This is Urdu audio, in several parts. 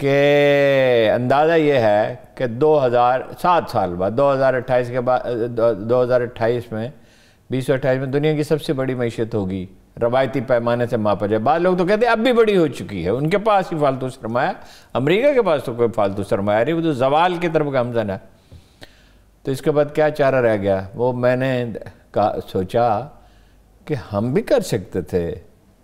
کہ اندازہ یہ ہے کہ 7 سال بعد 2028 کے بعد 2028 میں 2028 میں دنیا کی سب سے بڑی معیشت ہوگی روایتی پیمانے سے ماپا جائے. بعض لوگ تو کہتے ہیں اب بھی بڑی ہو چکی ہے, ان کے پاس ہی فالتو سرمایہ, امریکہ کے پاس تو کوئی فالتو سرمایہ نہیں, وہ تو زوال کی طرف گامزن ہے. تو اس کے بعد کیا چارہ رہ گیا؟ وہ میں نے سوچا کہ ہم بھی کر سکتے تھے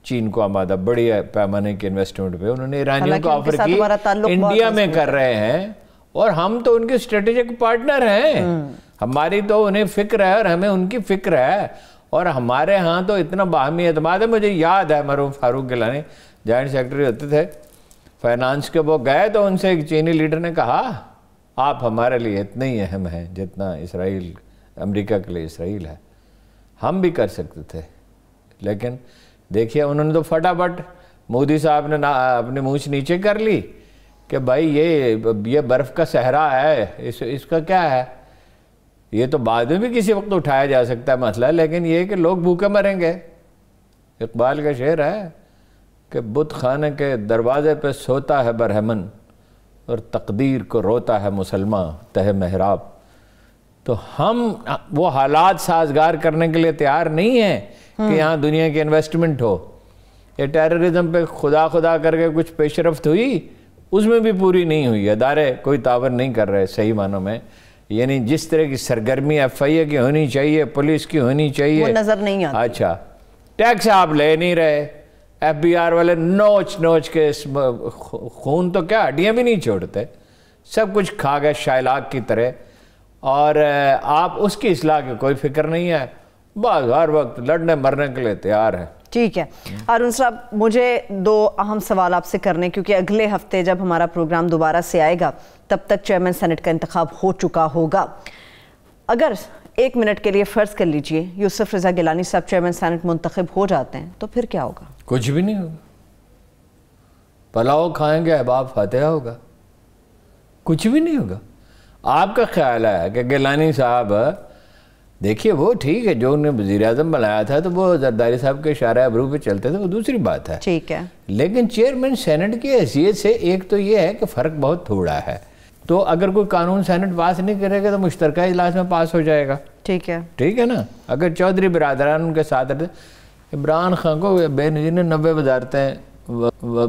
چین کو آمادہ بڑی پیمانے کی انویسٹمنٹ پہ. انہوں نے ایرانیوں کو آفر کی, انڈیا میں کر رہے ہیں, اور ہم تو ان کے اسٹریٹجک پارٹنر ہیں. ہماری تو انہیں فکر ہے اور ہمیں ان کی فکر ہے, اور ہمارے ہاں تو اتنا باہمی اعتماد ہے. مجھے یاد ہے مرحوم فاروق گیلانی جوائنٹ سیکرٹری ہوتے تھے فائنانس کے, وہ گئے تو ان سے ایک چینی لیڈر نے کہا آپ ہمارے لیے اتنے ہی اہم ہیں جتنا اسرائیل امریکہ کے لیے اسرائیل ہے. ہم بھی کر سکتے تھے, لیکن دیکھیے انہوں نے تو فٹافٹ مودی صاحب نے اپنے منہ نیچے کر لی کہ بھائی یہ برف کا صحرا ہے, اس کا کیا ہے, یہ تو بعد میں بھی کسی وقت اٹھایا جا سکتا ہے مسئلہ, لیکن یہ کہ لوگ بھوکے مریں گے. اقبال کا شعر ہے کہ بت خانے کے دروازے پہ سوتا ہے برہمن اور تقدیر کو روتا ہے مسلمان تہ محراب. تو ہم وہ حالات سازگار کرنے کے لیے تیار نہیں ہیں کہ یہاں دنیا کی انویسٹمنٹ ہو. یہ ٹیررزم پہ خدا کر کے کچھ پیش رفت ہوئی, اس میں بھی پوری نہیں ہوئی. ادارے کوئی تعاون نہیں کر رہے صحیح معنوں میں, یعنی جس طرح کی سرگرمی ایف آئی اے کی ہونی چاہیے, پولیس کی ہونی چاہیے, وہ نظر نہیں آتی. اچھا ٹیکس آپ لے نہیں رہے, ایف بی آر والے نوچ کے خون تو کیا ہڈیاں بھی نہیں چھوڑتے, سب کچھ کھا گئے شائلاک کی طرح, اور آپ اس کی اصلاح کی کوئی فکر نہیں ہے, بس ہر وقت لڑنے مرنے کے لیے تیار ہے. ٹھیک ہے ہارون صاحب, مجھے 2 اہم سوال آپ سے کرنے, کیونکہ اگلے ہفتے جب ہمارا پروگرام دوبارہ سے آئے گا تب تک چیئرمین سینٹ کا انتخاب ہو چکا ہوگا. اگر 1 منٹ کے لیے فرض کر لیجئے یوسف رضا گیلانی صاحب چیئرمین سینٹ منتخب ہو جاتے ہیں تو پھر کیا ہوگا؟ کچھ بھی نہیں ہوگا, پلاؤ کھائیں گے احباب فاتحہ ہوگا, کچھ بھی نہیں ہوگا. آپ کا خیال ہے کہ گیلانی صاحب, دیکھیے وہ ٹھیک ہے جو انہیں وزیر اعظم بنایا تھا تو وہ زرداری صاحب کے اشارہ ابرو پہ چلتے تھے, وہ دوسری بات ہے, ٹھیک ہے, لیکن چیئرمین سینٹ کی حیثیت سے ایک تو یہ ہے کہ فرق بہت تھوڑا ہے. تو اگر کوئی قانون سینٹ پاس نہیں کرے گا تو مشترکہ اجلاس میں پاس ہو جائے گا. ٹھیک ہے نا. اگر چودھری برادران ان کے ساتھ رہتے, عمران خان کو بے نظیر نے 90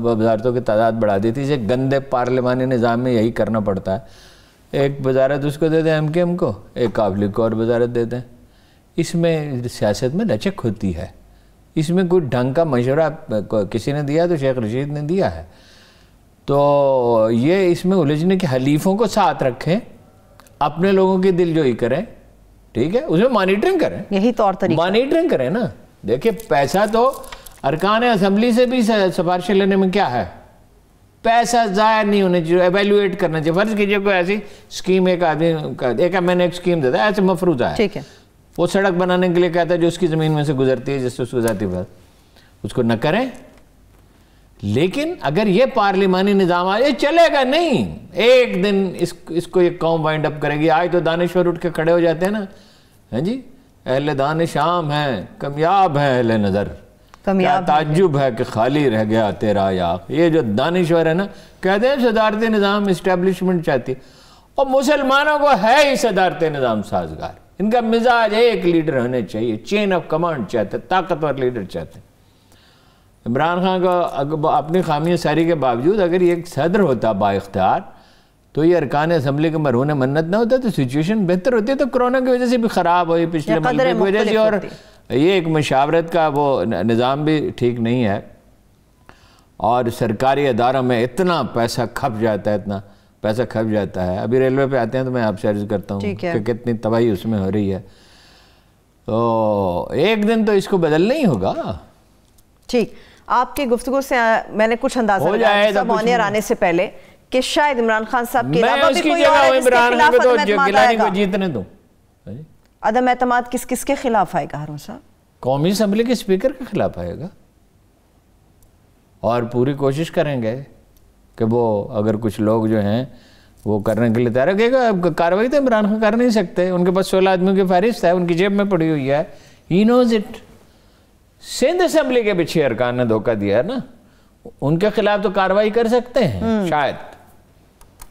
وزارتوں کی تعداد بڑھا دی تھی. اسے گندے پارلیمانی نظام میں یہی کرنا پڑتا ہے, ایک وزارت اس کو دے دیں ایم کے ایم کو, ایک قابل کو اور وزارت دے دیں. اس میں سیاست میں لچک ہوتی ہے, اس میں کوئی ڈھنگ کا مشورہ کسی نے دیا تو شیخ رشید نے دیا ہے. تو یہ اس میں الجھنے کے حلیفوں کو ساتھ رکھیں, اپنے لوگوں کی دل جوئی کریں, ٹھیک ہے, اس میں مانیٹرنگ کریں, یہی طور طریقہ مانیٹرنگ کریں نا. دیکھیں پیسہ تو ارکان اسمبلی سے بھی سفارشیں لینے میں کیا ہے, پیسہ ضائع نہیں ہونے چاہیے, ایویلویٹ کرنا چاہیے. فرض کیجئے کوئی ایسی سکیم ایک آدمی میں نے ایک سکیم دیتا ہے, ایسے مفروضہ ہے, ٹھیک ہے, وہ سڑک بنانے کے لیے کہتا ہے جو اس کی زمین میں سے گزرتی ہے جس سے اس کو ذاتی بات, اس کو نہ کریں. لیکن اگر یہ پارلیمانی نظام آئے چلے گا نہیں, ایک دن اس کو یہ قوم وائنڈ اپ کرے گی. آج تو دانشور اٹھ کے کھڑے ہو جاتے ہیں نا, ہاں جی, اہل دانش عام ہیں, کامیاب ہیں اہل نظر, کیا تعجب ہے کہ خالی رہ گیا تیرا یاق. یہ جو دانشور ہے نا کہتے ہیں صدارتی نظام اسٹیبلشمنٹ چاہتی, اور مسلمانوں کو ہے ہی صدارتی نظام سازگار. ان کا مزاج ایک لیڈر ہونے چاہیے, چین آف کمانڈ چاہتے, طاقتور لیڈر چاہتے. عمران خان کو اپنی خامیہ ساری کے باوجود اگر یہ ایک صدر ہوتا با اختیار تو یہ ارکان اسمبلی کے مرہون منت نہ ہوتا تو سچویشن بہتر ہوتی. تو کرونا کی وجہ سے بھی خراب ہوئی, پچھلے ملکوں کی وجہ سے, اور یہ ایک مشاورت کا وہ نظام بھی ٹھیک نہیں ہے, اور سرکاری اداروں میں اتنا پیسہ کھپ جاتا ہے, اتنا پیسہ کھپ جاتا ہے. ابھی ریلوے پہ آتے ہیں تو میں آپ سے عرض کرتا ہوں کہ کتنی تباہی اس میں ہو رہی ہے. تو ایک دن تو اس کو بدلنا ہی ہوگا. ٹھیک, آپ کی گفتگو سے میں نے کچھ اندازہ لگایا مونیر آنے سے پہلے کہ شاید عمران خان صاحب کے علاوہ بھی کوئی اور ہے جس کے خلاف عدم اعتماد آئے گا. جیتنے دوں, عدم اعتماد کس کے خلاف آئے گا ہارون صاحب؟ قومی اسمبلی کے اسپیکر کے خلاف آئے گا, اور پوری کوشش کریں گے کہ وہ اگر کچھ لوگ جو ہیں وہ کرنے کے لیے تیار ہے. کارروائی تو عمران خان کر نہیں سکتے, ان کے پاس 16 آدمیوں کی فہرست ہے, ان کی جیب میں پڑی ہوئی ہے, ہی نوز اٹ. سندھ اسمبلی کے بھی 6 ارکان نے دھوکہ دیا ہے نا, ان کے خلاف تو کارروائی کر سکتے ہیں شاید,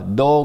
2